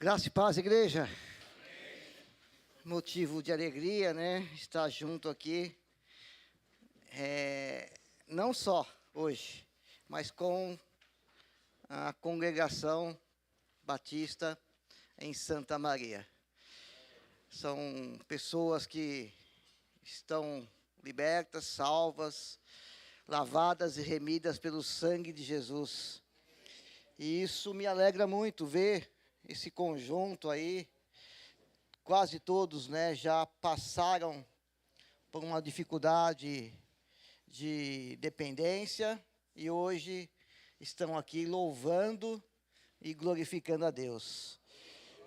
Graça e paz, igreja. Motivo de alegria, né? Estar junto aqui. Não só hoje, mas com a congregação batista em Santa Maria. São pessoas que estão libertas, salvas, lavadas e remidas pelo sangue de Jesus. E isso me alegra muito ver esse conjunto aí. Quase todos, né, já passaram por uma dificuldade de dependência e hoje estão aqui louvando e glorificando a Deus.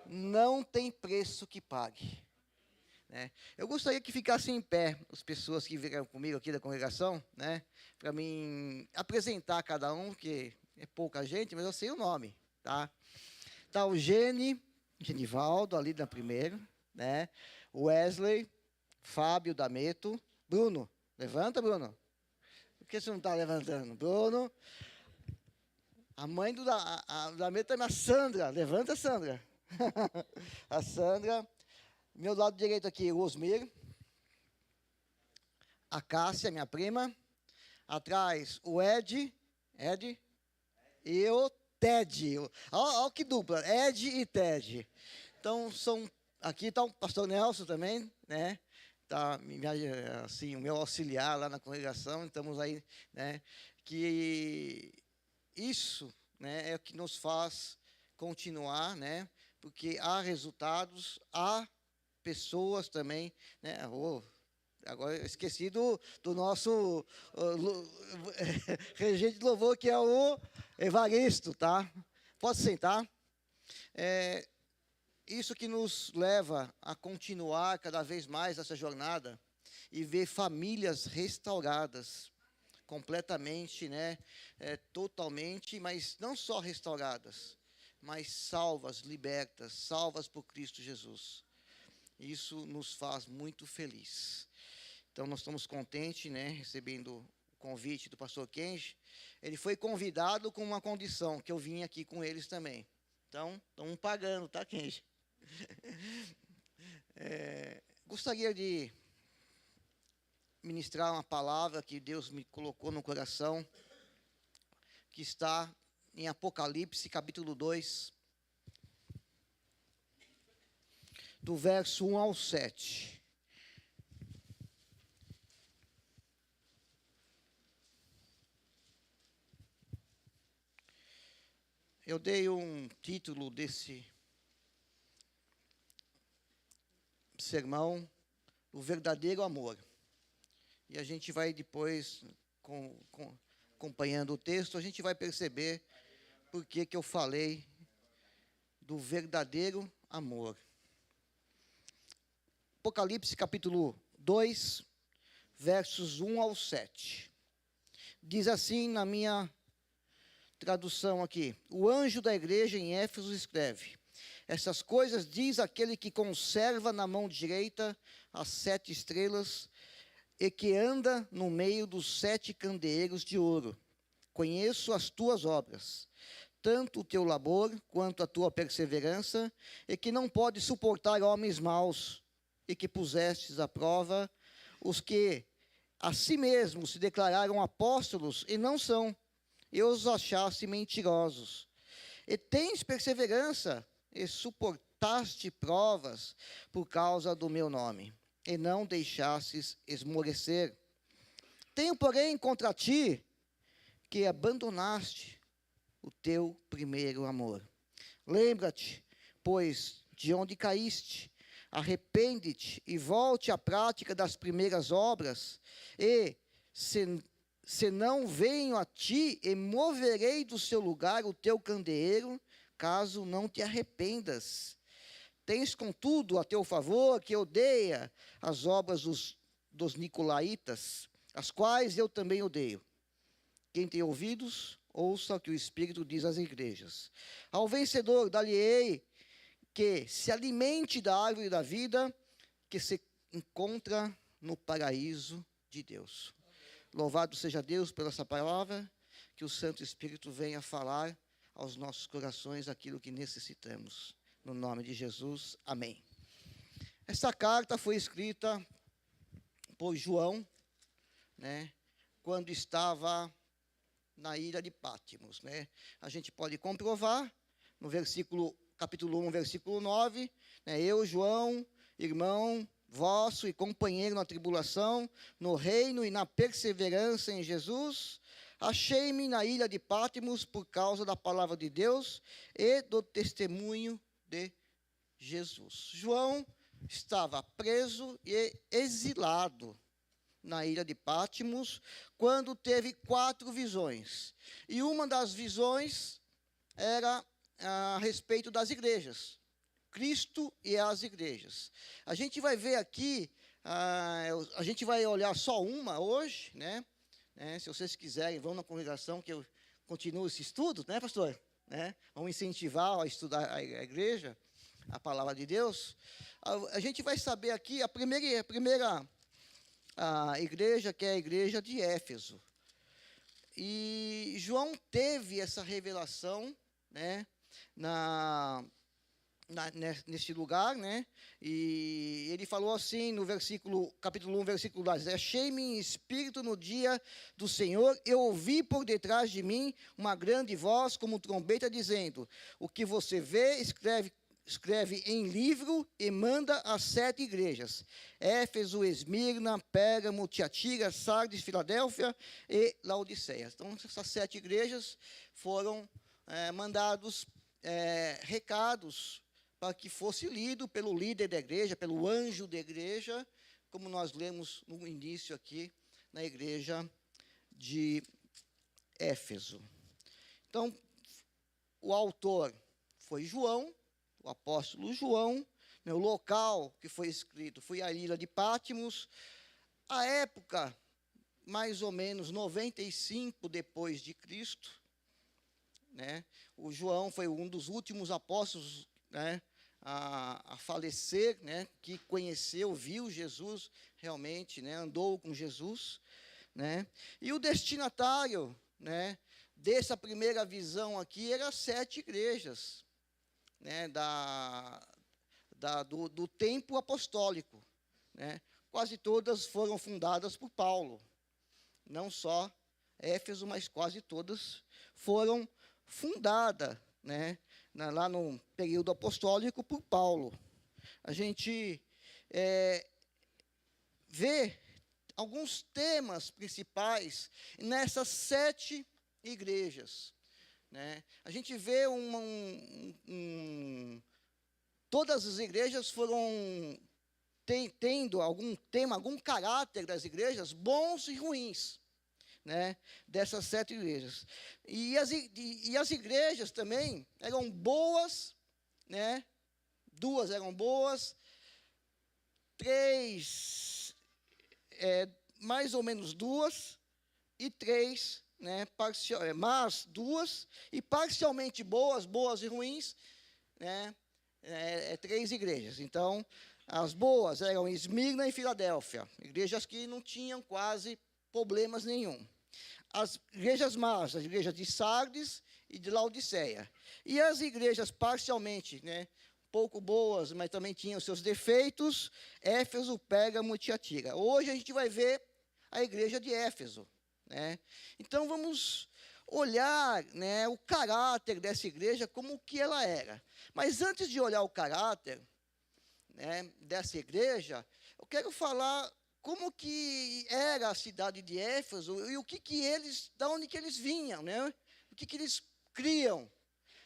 Não tem preço que pague, né? Eu gostaria que ficassem em pé as pessoas que vieram comigo aqui da congregação, né, para mim apresentar cada um, que é pouca gente, mas eu sei o nome, tá? Tá o Genivaldo, ali na primeira, né? Wesley, Fábio Dameto, Bruno. Levanta, Bruno. Por que você não está levantando? Bruno. A mãe do Dameto é a Sandra. Levanta, Sandra. A Sandra. Meu lado direito aqui, o Osmir. A Cássia, minha prima. Atrás, o Ed. E o Ted. Olha que dupla, Ed e Ted. Então, aqui está o pastor Nelson também, né? Está assim, o meu auxiliar lá na congregação. Estamos aí, né? Que isso, né, é o que nos faz continuar, né? Porque há resultados, há pessoas também, né? Agora eu esqueci do nosso regente de louvor, que é o Evaristo, tá? Pode sentar. Isso que nos leva a continuar cada vez mais essa jornada e ver famílias restauradas completamente, né? Totalmente, mas não só restauradas, mas salvas, libertas, salvas por Cristo Jesus. Isso nos faz muito feliz. Então, nós estamos contentes, né, recebendo o convite do pastor Kenji. Ele foi convidado com uma condição, que eu vim aqui com eles também. Então, estamos pagando, tá, Kenji? Gostaria de ministrar uma palavra que Deus me colocou no coração, que está em Apocalipse, capítulo 2, do verso 1 ao 7. Eu dei um título desse sermão, O Verdadeiro Amor. E a gente vai depois, acompanhando o texto, a gente vai perceber por que eu falei do verdadeiro amor. Apocalipse capítulo 2, versos 1 ao 7. Diz assim na minha tradução aqui: o anjo da igreja em Éfeso escreve: essas coisas diz aquele que conserva na mão direita as 7 estrelas e que anda no meio dos 7 candeeiros de ouro. Conheço as tuas obras, tanto o teu labor quanto a tua perseverança, e que não podes suportar homens maus, e que pusestes à prova os que a si mesmos se declararam apóstolos e não são, e os achaste mentirosos. E tens perseverança, e suportaste provas por causa do meu nome, e não deixastes esmorecer. Tenho, porém, contra ti, que abandonaste o teu primeiro amor. Lembra-te, pois, de onde caíste, arrepende-te e volte à prática das primeiras obras, e, se não venho a ti, e moverei do seu lugar o teu candeeiro, caso não te arrependas. Tens, contudo, a teu favor que odeia as obras dos nicolaítas, as quais eu também odeio. Quem tem ouvidos, ouça o que o Espírito diz às igrejas. Ao vencedor, dar-lhe-ei que se alimente da árvore da vida, que se encontra no paraíso de Deus. Louvado seja Deus pela essa palavra, que o Santo Espírito venha falar aos nossos corações aquilo que necessitamos. no nome de Jesus. Amém. Essa carta foi escrita por João, né, quando estava na ilha de Patmos, né? A gente pode comprovar no capítulo 1, versículo 9, né? Eu, João, irmão vosso e companheiro na tribulação, no reino e na perseverança em Jesus, achei-me na ilha de Patmos por causa da palavra de Deus e do testemunho de Jesus. João estava preso e exilado na ilha de Patmos, quando teve 4 visões. E uma das visões era a respeito das igrejas. Cristo e as igrejas. A gente vai ver aqui, a gente vai olhar só uma hoje, né? Se vocês quiserem, vão na congregação que eu continuo esse estudo, né, pastor? Vamos incentivar a estudar a igreja, a palavra de Deus. A gente vai saber aqui a primeira igreja, que é a igreja de Éfeso. E João teve essa revelação, né, neste lugar, né? E ele falou assim no capítulo 1, versículo 10: achei-me em espírito no dia do Senhor, eu ouvi por detrás de mim uma grande voz como trombeta dizendo: o que você vê, escreve em livro e manda às 7 igrejas: Éfeso, Esmirna, Pérgamo, Tiatira, Sardes, Filadélfia e Laodiceia. Então, essas 7 igrejas foram mandados recados para que fosse lido pelo líder da igreja, pelo anjo da igreja, como nós lemos no início aqui, na igreja de Éfeso. Então, o autor foi João, o apóstolo João, né? O local que foi escrito foi a ilha de Patmos. A época, mais ou menos 95 depois de Cristo, né? O João foi um dos últimos apóstolos, né, a falecer, né, que conheceu, viu Jesus realmente, né, andou com Jesus, né? E o destinatário, né, dessa primeira visão aqui era 7 igrejas, né, do tempo apostólico, né? Quase todas foram fundadas por Paulo. Não só Éfeso, mas quase todas foram fundadas, né, lá no período apostólico por Paulo. A gente vê alguns temas principais nessas 7 igrejas, né? A gente vê todas as igrejas foram tendo algum tema, algum caráter das igrejas, bons e ruins, né, dessas 7 igrejas. E as igrejas também eram boas, né? 2 eram boas, 3, mais ou menos 2, e 3, né, mas 2, e parcialmente boas e ruins, né, 3 igrejas. Então, as boas eram Esmirna e Filadélfia, igrejas que não tinham quase problemas nenhum. As igrejas más, as igrejas de Sardes e de Laodiceia. E as igrejas parcialmente, né, pouco boas, mas também tinham seus defeitos, Éfeso, Pérgamo e Tiatira. Hoje a gente vai ver a igreja de Éfeso, né? Então vamos olhar, né, o caráter dessa igreja, como que ela era. Mas antes de olhar o caráter, né, dessa igreja, eu quero falar como que era a cidade de Éfeso e o que eles, da onde que eles vinham, né? O que eles criam.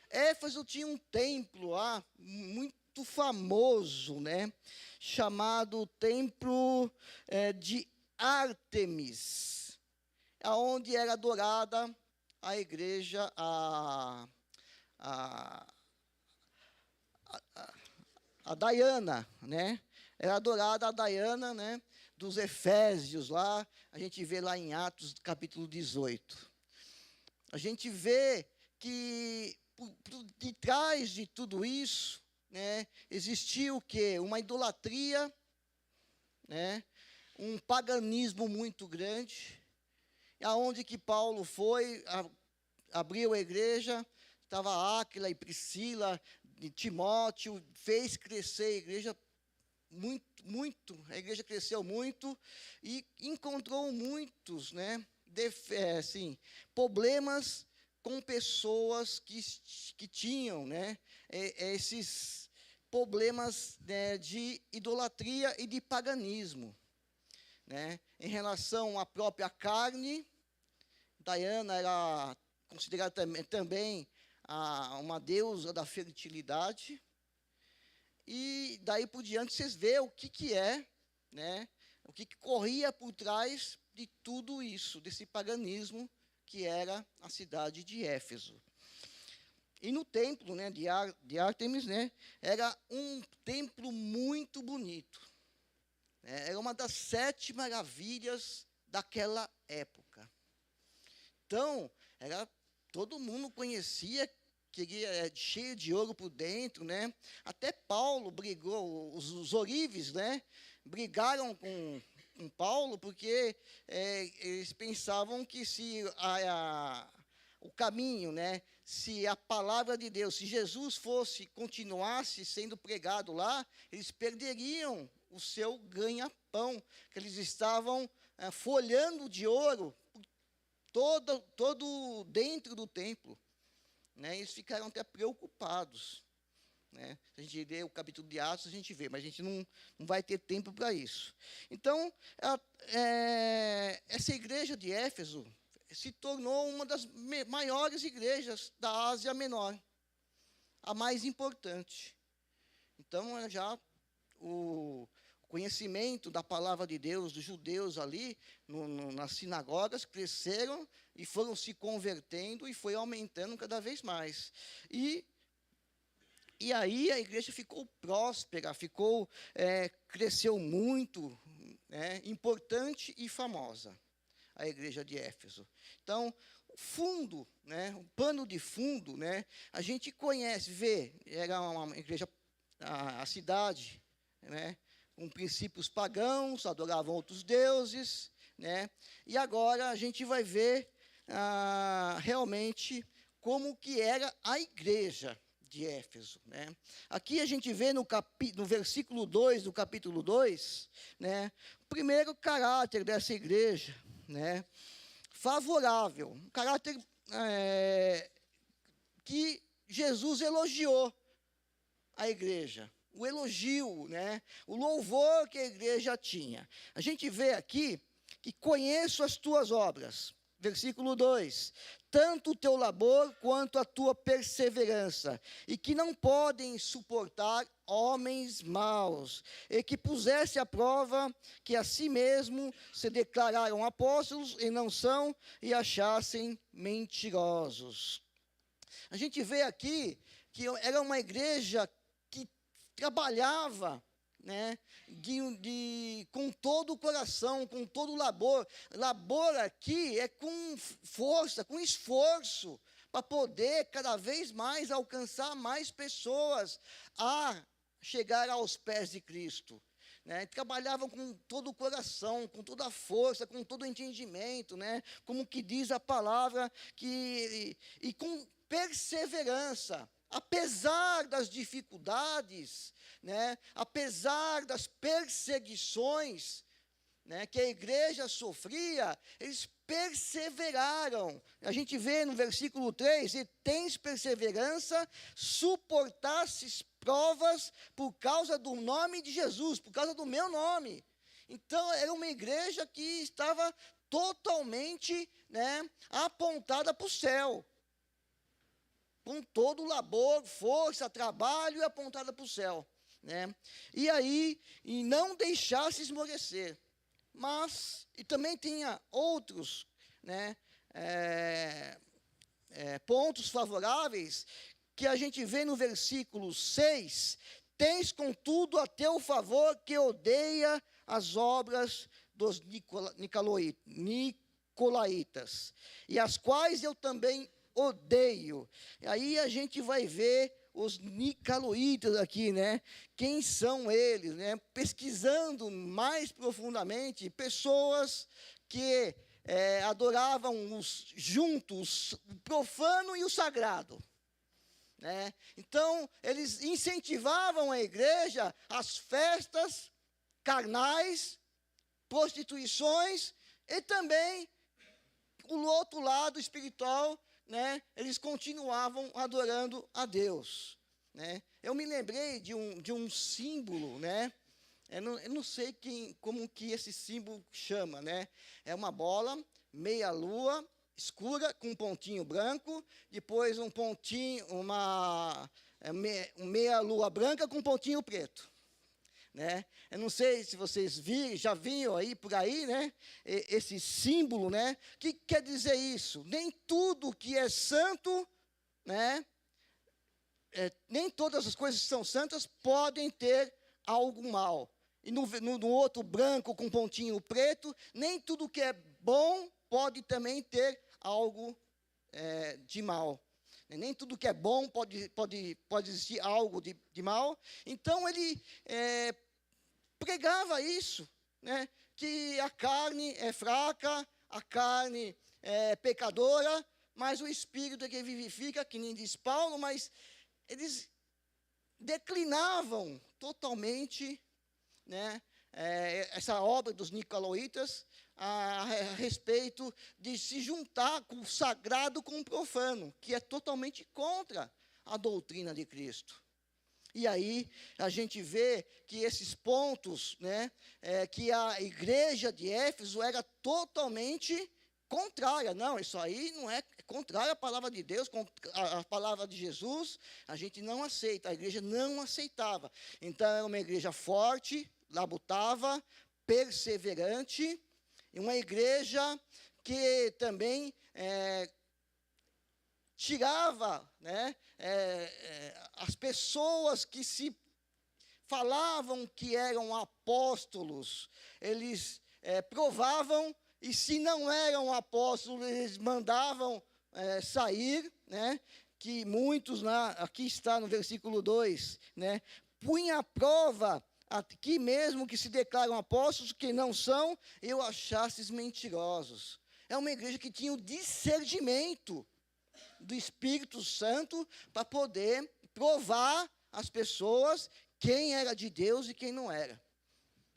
Éfeso tinha um templo lá muito famoso, né, chamado Templo de Ártemis, aonde era adorada a igreja, a Diana, né? Era adorada a Diana, né, dos Efésios lá, a gente vê lá em Atos, capítulo 18. A gente vê que por detrás de tudo isso, né, existia o quê? Uma idolatria, né, um paganismo muito grande, aonde que Paulo foi, abriu a igreja, estava Áquila e Priscila de Timóteo, fez crescer a igreja muito, a igreja cresceu muito e encontrou muitos, né, problemas com pessoas que tinham, né, esses problemas, né, de idolatria e de paganismo, né, em relação à própria carne. Diana era considerada também uma deusa da fertilidade. E daí por diante vocês veem o que é, né, o que corria por trás de tudo isso, desse paganismo que era a cidade de Éfeso. E no templo, né, de Ártemis, né, era um templo muito bonito, né, era uma das 7 maravilhas daquela época. Então, todo mundo conhecia que é cheio de ouro por dentro, né? Até Paulo brigou, os ourives, né, brigaram com Paulo, porque eles pensavam que se o caminho, né, se a palavra de Deus, se Jesus continuasse sendo pregado lá, eles perderiam o seu ganha-pão, que eles estavam folhando de ouro todo dentro do templo, né? Eles ficaram até preocupados, né? Se a gente lê o capítulo de Atos, a gente vê, mas a gente não vai ter tempo para isso. Então, essa igreja de Éfeso se tornou uma das maiores igrejas da Ásia Menor, a mais importante. Então, o conhecimento da palavra de Deus dos judeus ali, nas sinagogas, cresceram e foram se convertendo e foi aumentando cada vez mais. E aí a igreja ficou próspera, cresceu muito, né, importante e famosa, a igreja de Éfeso. Então, o fundo, né, o pano de fundo, né, a gente conhece, era uma igreja, a cidade, né, com princípios pagãos, adoravam outros deuses, né? E agora a gente vai ver realmente como que era a igreja de Éfeso, né? Aqui a gente vê no versículo 2 do capítulo 2, né, o primeiro caráter dessa igreja, né, favorável, um caráter que Jesus elogiou a igreja. O elogio, né, o louvor que a igreja tinha. A gente vê aqui que conheço as tuas obras. Versículo 2. Tanto o teu labor quanto a tua perseverança, e que não podem suportar homens maus, e que pusesse à prova que a si mesmo se declararam apóstolos e não são, e achassem mentirosos. A gente vê aqui que era uma igreja trabalhava, né, com todo o coração, com todo o labor. Labor aqui é com força, com esforço, para poder cada vez mais alcançar mais pessoas a chegar aos pés de Cristo. Né? Trabalhavam com todo o coração, com toda a força, com todo o entendimento, né? Como que diz a palavra, e com perseverança. Apesar das dificuldades, né, apesar das perseguições, né, que a igreja sofria, eles perseveraram. A gente vê no versículo 3, e tens perseverança, suportastes provas por causa do nome de Jesus, por causa do meu nome. Então, era uma igreja que estava totalmente, né, apontada para o céu, com todo o labor, força, trabalho e apontada para o céu, né? E aí, e não deixasse esmorecer. Mas, e também tinha outros, né, pontos favoráveis, que a gente vê no versículo 6, tens contudo a teu favor que odeia as obras dos nicolaítas, e as quais eu também odeio. Aí a gente vai ver os nicolaítas aqui, né? Quem são eles, né? Pesquisando mais profundamente, pessoas que adoravam juntos o profano e o sagrado. né? Então, eles incentivavam a igreja às festas carnais, prostituições e também o outro lado espiritual, né? Eles continuavam adorando a Deus, né? Eu me lembrei de um símbolo, né? Eu não sei como que esse símbolo chama, né? É uma bola, meia-lua, escura, com um pontinho branco, depois um pontinho, meia-lua branca com um pontinho preto, né? Eu não sei se vocês já viram aí por aí, né? Esse símbolo, né? O que quer dizer isso? Nem tudo que é santo, né? Nem todas as coisas que são santas podem ter algo mal. E no outro branco com pontinho preto, nem tudo que é bom pode também ter algo de mal. Nem tudo que é bom pode existir algo de mal. Então, ele pregava isso, né? Que a carne é fraca, a carne é pecadora, mas o Espírito é que vivifica, que nem diz Paulo, mas eles declinavam totalmente, né, essa obra dos nicolaítas a respeito de se juntar com o sagrado com o profano, que é totalmente contra a doutrina de Cristo. E aí a gente vê que esses pontos, né, que a igreja de Éfeso era totalmente contrária. Não, isso aí não é contrário à palavra de Deus, à palavra de Jesus, a gente não aceita, a igreja não aceitava. Então, era uma igreja forte, labutava, perseverante, e uma igreja que também tirava, né, as pessoas que se falavam que eram apóstolos, eles provavam, e se não eram apóstolos, eles mandavam sair, né, que muitos, aqui está no versículo 2, né, punha à prova, aqui mesmo que se declaram apóstolos, que não são, eu achasses mentirosos. É uma igreja que tinha o discernimento do Espírito Santo para poder provar às pessoas quem era de Deus e quem não era.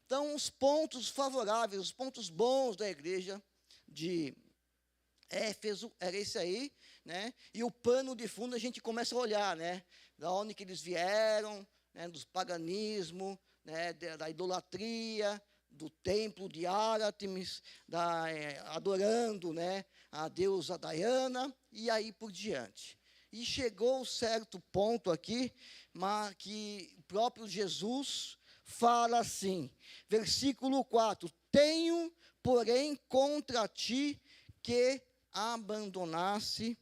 Então, os pontos favoráveis, os pontos bons da igreja de Éfeso era esse aí, né? E o pano de fundo a gente começa a olhar, né? Da onde que eles vieram, né? Do paganismo, né? Da idolatria, do templo de Ártemis, adorando, né? A deusa Diana, e aí por diante. E chegou um certo ponto aqui, mas que o próprio Jesus fala assim, versículo 4, tenho, porém, contra ti que abandonasse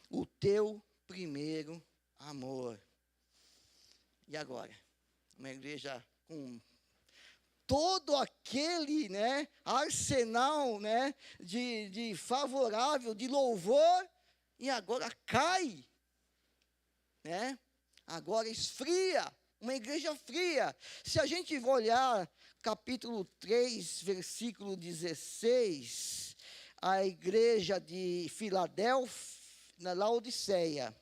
o teu primeiro amor. E agora? Uma igreja com todo aquele, né, arsenal, né, de favorável, de louvor, e agora cai, né? Agora esfria, uma igreja fria. Se a gente olhar capítulo 3, versículo 16, a igreja de Filadélfia, na Laodiceia,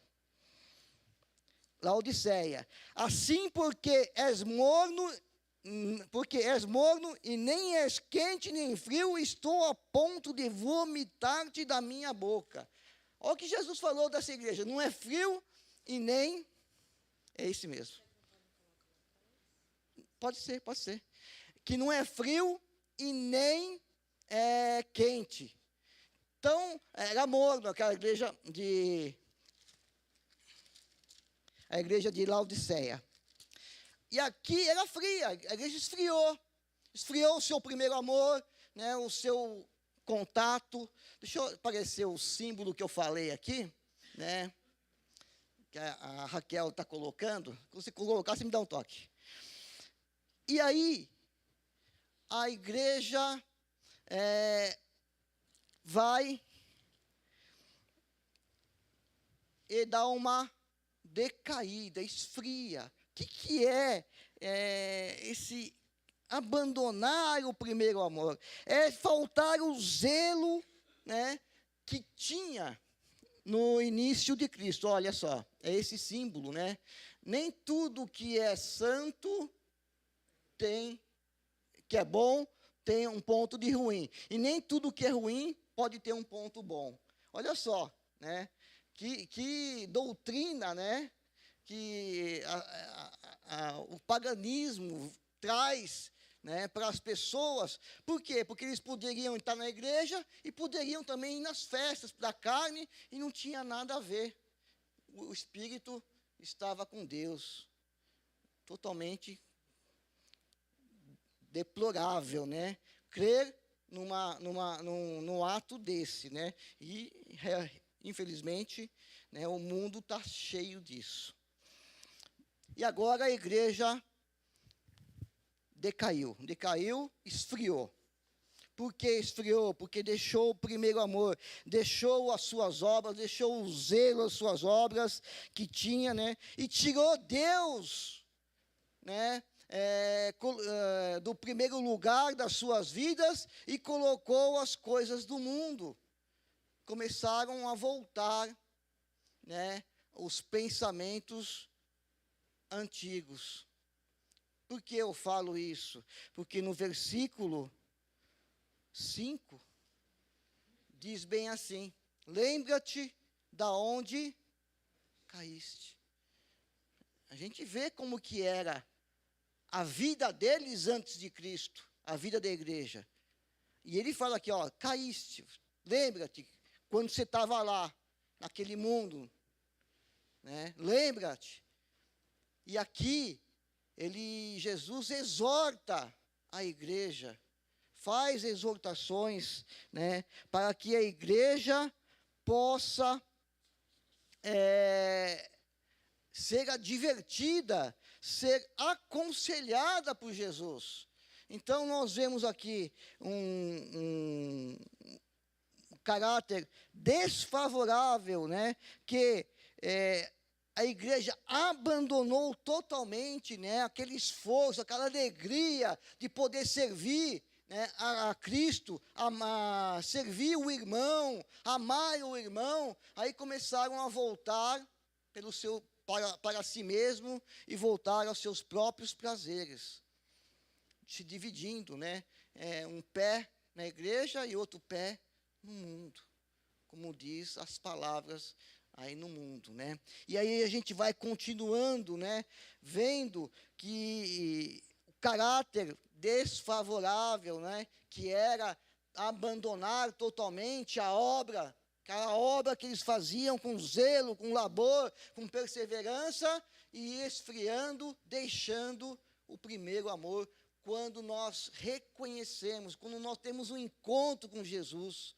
assim porque és morno e nem és quente nem frio, estou a ponto de vomitar-te da minha boca. Olha o que Jesus falou dessa igreja, não é frio e nem, é esse mesmo. Pode ser. Que não é frio e nem é quente. Então, era morno aquela igreja a igreja de Laodiceia. E aqui era fria, a igreja esfriou o seu primeiro amor, né, o seu contato. Deixa eu aparecer o símbolo que eu falei aqui, né, que a Raquel está colocando. Se você colocar, você me dá um toque. E aí, a igreja vai e dá uma decaída, esfria. O que é esse abandonar o primeiro amor? É faltar o zelo, né, que tinha no início de Cristo. Olha só, é esse símbolo, né? Nem tudo que é santo que é bom, tem um ponto de ruim. E nem tudo que é ruim pode ter um ponto bom. Olha só, né? Que doutrina, né? Que o paganismo traz, né, para as pessoas. Por quê? Porque eles poderiam estar na igreja e poderiam também ir nas festas da carne e não tinha nada a ver. O espírito estava com Deus. Totalmente deplorável, né? Crer num ato desse, né? E, infelizmente, né, o mundo está cheio disso. E agora a igreja decaiu, esfriou. Por que esfriou? Porque deixou o primeiro amor, deixou as suas obras, deixou o zelo as suas obras que tinha, né? E tirou Deus, né? Do primeiro lugar das suas vidas e colocou as coisas do mundo. Começaram a voltar, né, os pensamentos antigos. Por que eu falo isso? Porque no versículo 5 diz bem assim: lembra-te da onde caíste. A gente vê como que era a vida deles antes de Cristo, a vida da igreja. E ele fala aqui, ó, caíste. Lembra-te quando você estava lá, naquele mundo, né? Lembra-te. E aqui Jesus exorta a igreja, faz exortações, né, para que a igreja possa ser advertida, ser aconselhada por Jesus. Então, nós vemos aqui um caráter desfavorável, né, que a igreja abandonou totalmente, né, aquele esforço, aquela alegria de poder servir, né, a Cristo, servir o irmão, amar o irmão. Aí começaram a voltar para si mesmo e voltar aos seus próprios prazeres, se dividindo, né, um pé na igreja e outro pé no mundo, como diz as palavras aí no mundo, né? E aí a gente vai continuando, né, vendo que o caráter desfavorável, né, que era abandonar totalmente aquela obra que eles faziam com zelo, com labor, com perseverança, e esfriando, deixando o primeiro amor. Quando nós reconhecemos, quando nós temos um encontro com Jesus,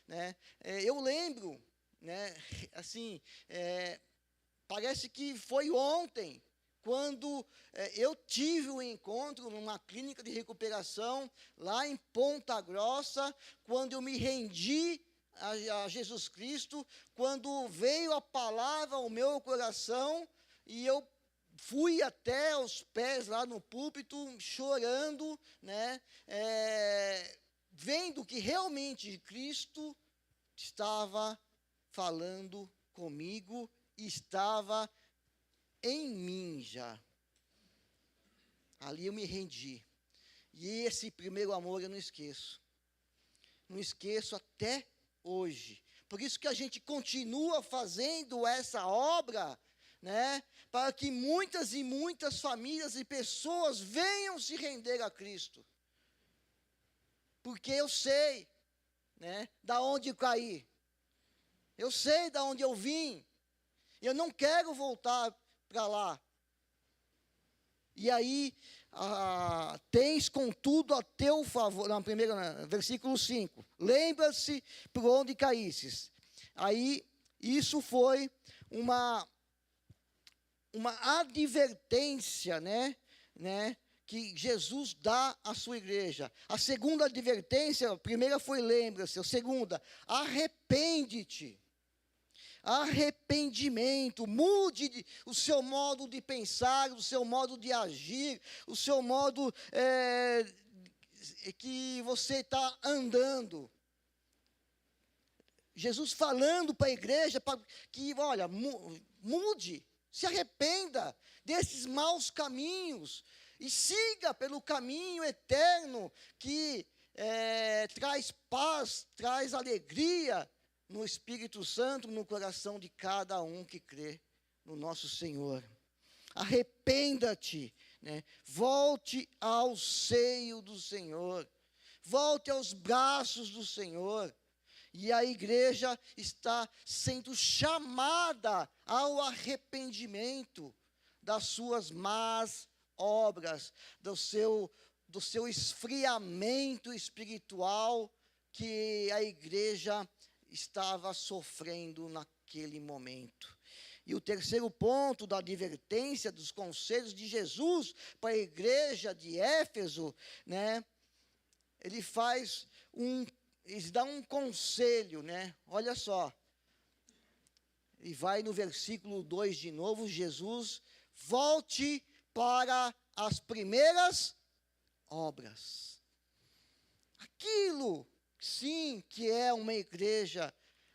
né? Eu lembro, né, assim, parece que foi ontem, quando eu tive um encontro numa clínica de recuperação, lá em Ponta Grossa, quando eu me rendi a Jesus Cristo, quando veio a palavra ao meu coração, e eu fui até os pés lá no púlpito, chorando, né, vendo que realmente Cristo estava falando comigo, estava em mim já. Ali eu me rendi. E esse primeiro amor eu não esqueço. Não esqueço até hoje. Por isso que a gente continua fazendo essa obra, né, para que muitas e muitas famílias e pessoas venham se render a Cristo. Porque eu sei, né, da onde eu caí. Eu sei da onde eu vim. Eu não quero voltar para lá. E aí, tens contudo a teu favor, versículo 5, lembra-se por onde caístes. Aí, isso foi uma advertência, né, que Jesus dá à sua igreja. A segunda advertência, a primeira foi lembra-se, a segunda, arrepende-te. Arrependimento, mude o seu modo de pensar, o seu modo de agir, o seu modo que você está andando. Jesus falando para a igreja que, olha, mude, se arrependa desses maus caminhos e siga pelo caminho eterno que traz paz, traz alegria no Espírito Santo, no coração de cada um que crê no nosso Senhor. Arrependa-te, né? Volte ao seio do Senhor, volte aos braços do Senhor. E a igreja está sendo chamada ao arrependimento das suas más obras, do seu esfriamento espiritual que a igreja estava sofrendo naquele momento. E o terceiro ponto da advertência, dos conselhos de Jesus para a igreja de Éfeso, né? Ele dá um conselho, né? Olha só. E vai no versículo 2 de novo, Jesus, volte para as primeiras obras. Aquilo, sim, que é uma igreja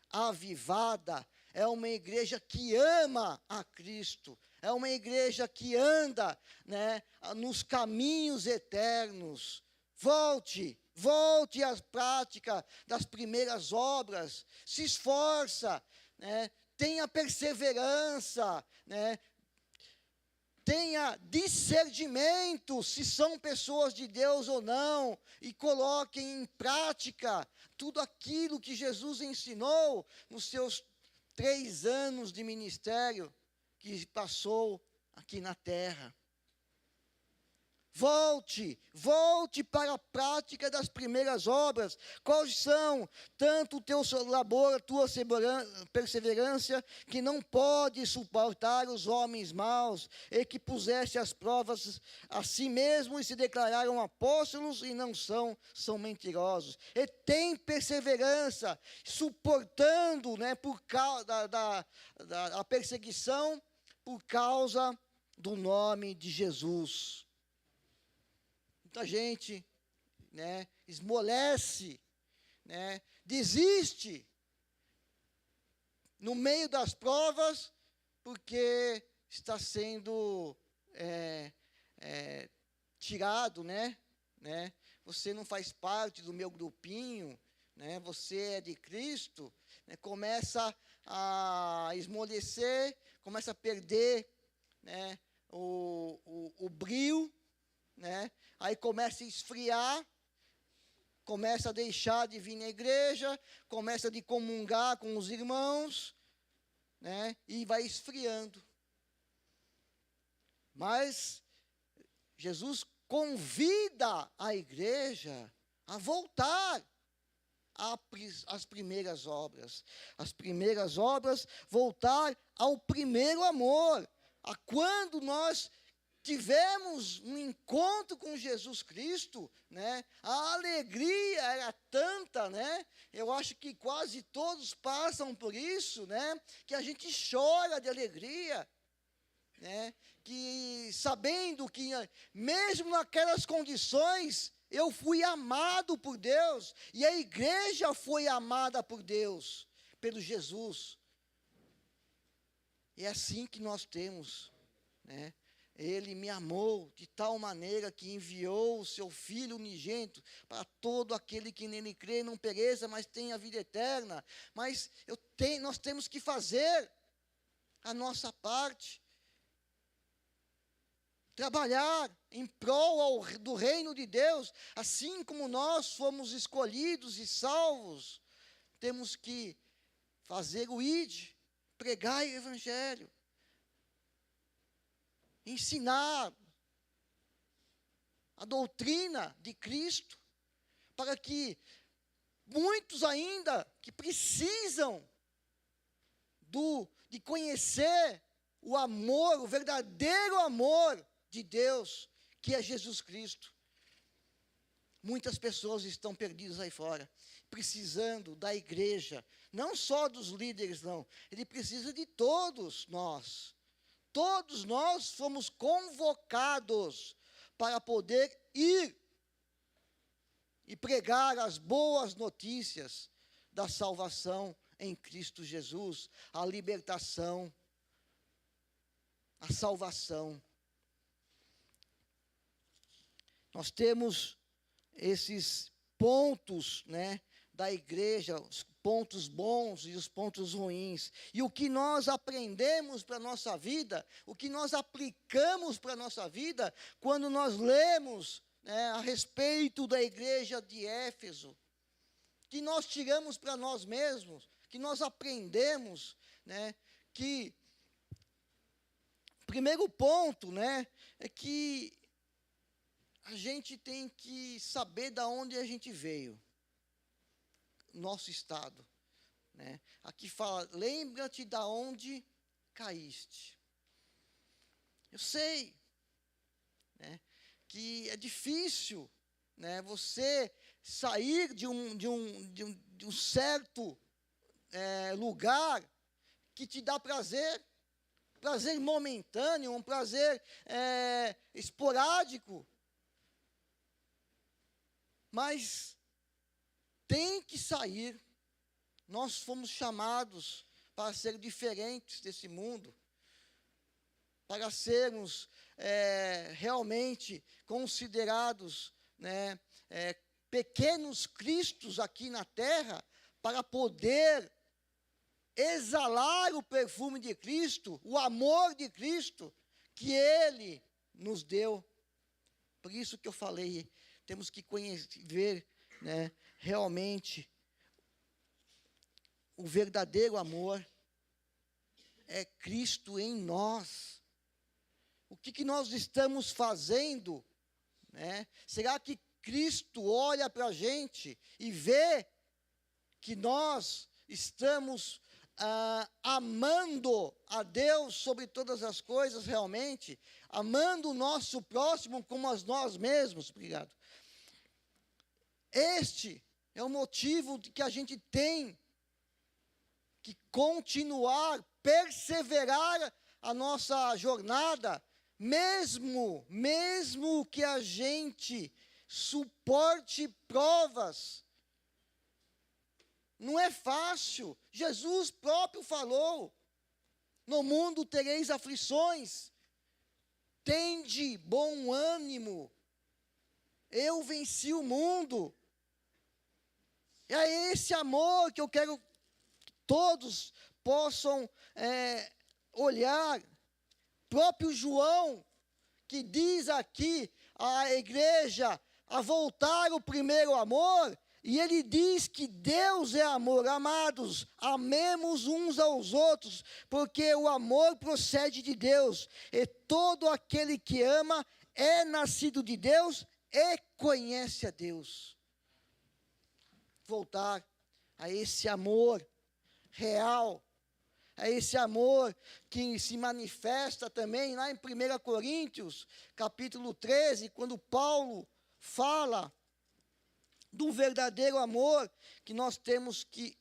avivada, é uma igreja que ama a Cristo, é uma igreja que anda, né, nos caminhos eternos. Volte à prática das primeiras obras, se esforça, né, tenha perseverança, né, tenha discernimento se são pessoas de Deus ou não, e coloquem em prática tudo aquilo que Jesus ensinou nos seus 3 anos de ministério que passou aqui na terra. Volte para a prática das primeiras obras. Quais são? Tanto o teu labor, a tua perseverança, que não pode suportar os homens maus, e que puseste as provas a si mesmo e se declararam apóstolos e não são mentirosos. E tem perseverança, suportando, né, por causa da perseguição, por causa do nome de Jesus. Muita gente, né, esmolece, né, desiste no meio das provas, porque está sendo tirado, né? Você não faz parte do meu grupinho, né? Você é de Cristo, né? Começa a esmorecer, começa a perder, né, o brio, né? Aí começa a esfriar, começa a deixar de vir na igreja, começa a comungar com os irmãos, né? E vai esfriando. Mas Jesus convida a igreja a voltar às primeiras obras. As primeiras obras, voltar ao primeiro amor. A quando nós tivemos um encontro com Jesus Cristo, né? A alegria era tanta, né? Eu acho que quase todos passam por isso, né? Que a gente chora de alegria, né? Que sabendo que mesmo naquelas condições eu fui amado por Deus e a igreja foi amada por Deus, pelo Jesus. E é assim que nós temos, né? Ele me amou de tal maneira que enviou o seu Filho unigênito para todo aquele que nele crê, não pereça, mas tenha vida eterna. Mas nós temos que fazer a nossa parte. Trabalhar em prol do reino de Deus, assim como nós fomos escolhidos e salvos, temos que fazer o ide, pregar o evangelho, ensinar a doutrina de Cristo, para que muitos ainda que precisam de conhecer o amor, o verdadeiro amor de Deus, que é Jesus Cristo. Muitas pessoas estão perdidas aí fora, precisando da igreja, não só dos líderes, não. Ele precisa de todos nós. Todos nós fomos convocados para poder ir e pregar as boas notícias da salvação em Cristo Jesus, a libertação, a salvação. Nós temos esses pontos, né, da igreja, os pontos bons e os pontos ruins. E o que nós aprendemos para a nossa vida, o que nós aplicamos para a nossa vida, quando nós lemos, né, a respeito da igreja de Éfeso, que nós tiramos para nós mesmos, que nós aprendemos, né, que o primeiro ponto, né, é que a gente tem que saber de onde a gente veio, nosso estado, né? Aqui fala, lembra-te de onde caíste. Eu sei, né, que é difícil, né, você sair de um certo lugar que te dá prazer momentâneo, um prazer esporádico, mas tem que sair. Nós fomos chamados para ser diferentes desse mundo, para sermos realmente considerados, né, pequenos cristos aqui na terra, para poder exalar o perfume de Cristo, o amor de Cristo, que Ele nos deu. Por isso que eu falei, temos que ver, né, realmente o verdadeiro amor é Cristo em nós. O que nós estamos fazendo, né? Será que Cristo olha para a gente e vê que nós estamos amando a Deus sobre todas as coisas realmente, amando o nosso próximo como a nós mesmos? Obrigado. Este é o motivo que a gente tem que continuar, perseverar a nossa jornada, mesmo que a gente suporte provas. Não é fácil. Jesus próprio falou: no mundo tereis aflições, tende bom ânimo, eu venci o mundo. É esse amor que eu quero que todos possam olhar. Próprio João, que diz aqui à igreja a voltar ao primeiro amor, e ele diz que Deus é amor. Amados, amemos uns aos outros, porque o amor procede de Deus, e todo aquele que ama é nascido de Deus e conhece a Deus. Voltar a esse amor real, a esse amor que se manifesta também lá em 1 Coríntios, capítulo 13, quando Paulo fala do verdadeiro amor que nós temos que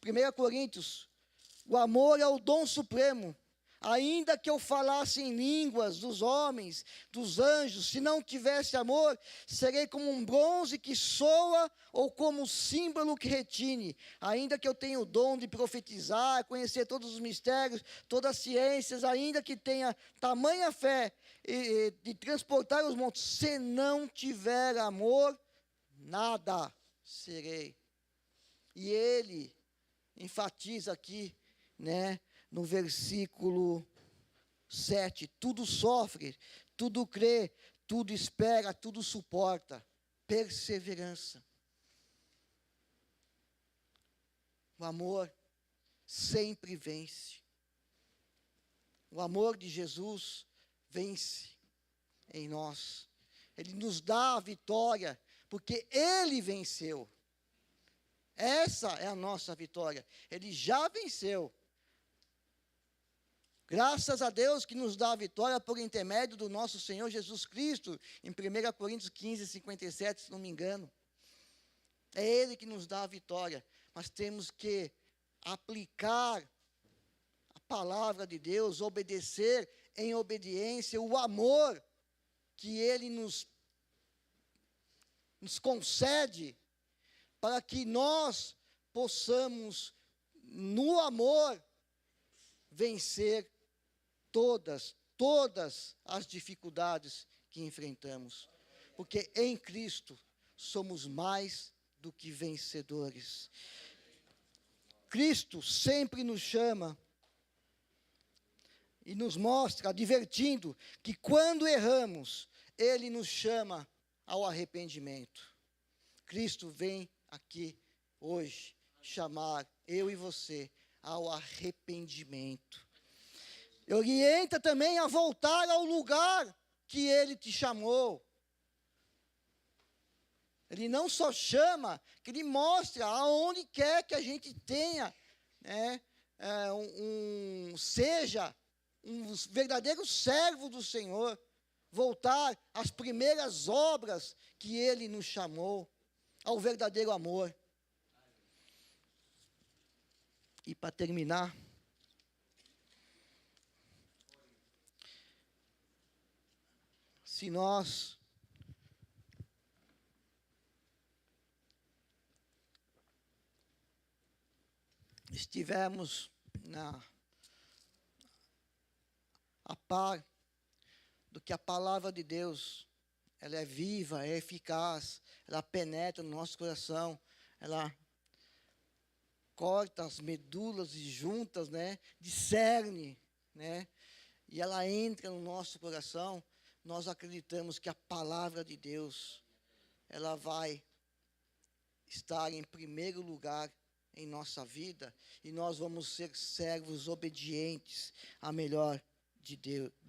Primeira Coríntios, o amor é o dom supremo. Ainda que eu falasse em línguas dos homens, dos anjos, se não tivesse amor, serei como um bronze que soa ou como um símbolo que retine. Ainda que eu tenha o dom de profetizar, conhecer todos os mistérios, todas as ciências, ainda que tenha tamanha fé de transportar os montes, se não tiver amor, nada serei. E ele enfatiza aqui, né, no versículo 7, tudo sofre, tudo crê, tudo espera, tudo suporta. Perseverança. O amor sempre vence. O amor de Jesus vence em nós. Ele nos dá a vitória, porque Ele venceu. Essa é a nossa vitória. Ele já venceu. Graças a Deus que nos dá a vitória por intermédio do nosso Senhor Jesus Cristo, em 1 Coríntios 15, 57, se não me engano. É Ele que nos dá a vitória, mas temos que aplicar palavra de Deus, obedecer em obediência, o amor que Ele nos concede, para que nós possamos, no amor, vencer todas as dificuldades que enfrentamos. Porque em Cristo somos mais do que vencedores. Cristo sempre nos chama e nos mostra, advertindo, que quando erramos, Ele nos chama ao arrependimento. Cristo vem aqui hoje chamar eu e você ao arrependimento. Orienta também a voltar ao lugar que Ele te chamou. Ele não só chama, que Ele mostra aonde quer que a gente tenha, né, seja um verdadeiro servo do Senhor, voltar às primeiras obras que Ele nos chamou, ao verdadeiro amor. E para terminar, se nós estivermos a par do que a palavra de Deus, ela é viva, é eficaz, ela penetra no nosso coração, ela corta as medulas e juntas, né, discerne, né, e ela entra no nosso coração. Nós acreditamos que a palavra de Deus, ela vai estar em primeiro lugar em nossa vida, e nós vamos ser servos obedientes à melhor de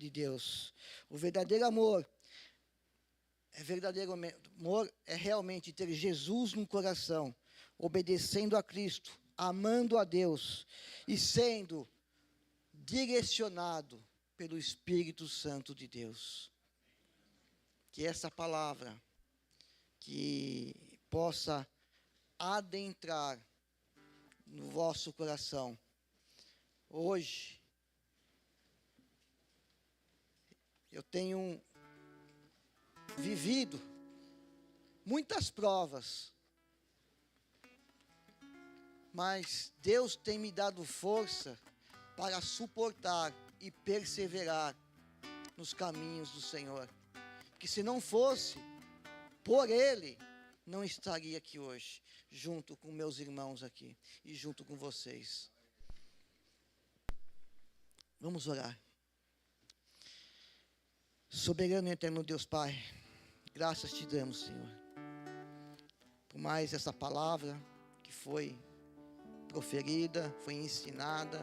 Deus. O verdadeiro amor é realmente ter Jesus no coração, obedecendo a Cristo, amando a Deus e sendo direcionado pelo Espírito Santo de Deus. Que essa palavra que possa adentrar no vosso coração. Hoje, eu tenho vivido muitas provas, mas Deus tem me dado força para suportar e perseverar nos caminhos do Senhor. Que se não fosse por Ele, não estaria aqui hoje, junto com meus irmãos aqui e junto com vocês. Vamos orar. Soberano e eterno Deus Pai, graças te damos, Senhor, por mais essa palavra que foi proferida, foi ensinada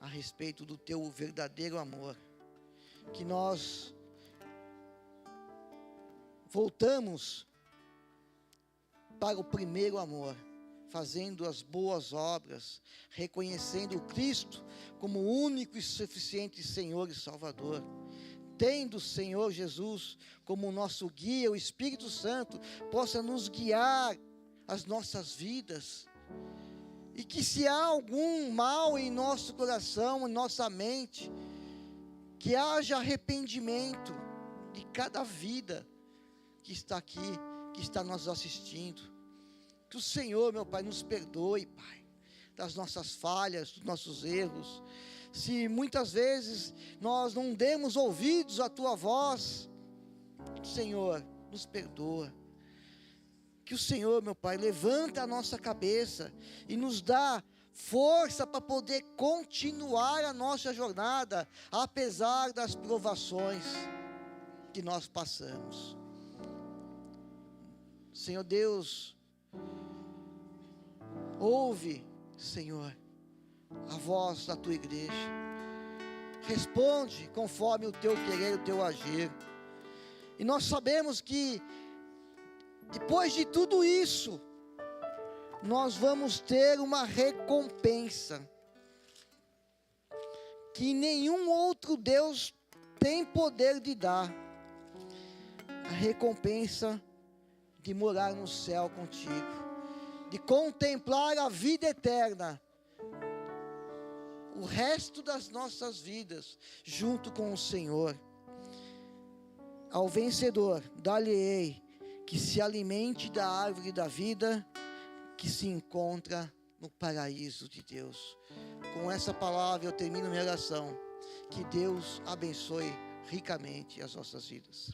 a respeito do teu verdadeiro amor, que nós voltamos para o primeiro amor, fazendo as boas obras, reconhecendo o Cristo como o único e suficiente Senhor e Salvador, tendo o Senhor Jesus como o nosso guia, o Espírito Santo possa nos guiar as nossas vidas, e que se há algum mal em nosso coração, em nossa mente, que haja arrependimento de cada vida que está aqui, que está nos assistindo. Que o Senhor, meu Pai, nos perdoe, Pai, das nossas falhas, dos nossos erros. Se muitas vezes nós não demos ouvidos à Tua voz, Senhor, nos perdoa. Que o Senhor, meu Pai, levanta a nossa cabeça e nos dá força para poder continuar a nossa jornada, apesar das provações que nós passamos. Senhor Deus, ouve, Senhor, a voz da Tua igreja. Responde conforme o Teu querer e o Teu agir. E nós sabemos que depois de tudo isso, nós vamos ter uma recompensa que nenhum outro Deus tem poder de dar. A recompensa de morar no céu contigo, de contemplar a vida eterna, o resto das nossas vidas junto com o Senhor. Ao vencedor, dar-lhe-ei que se alimente da árvore da vida que se encontra no paraíso de Deus. Com essa palavra eu termino minha oração. Que Deus abençoe ricamente as nossas vidas.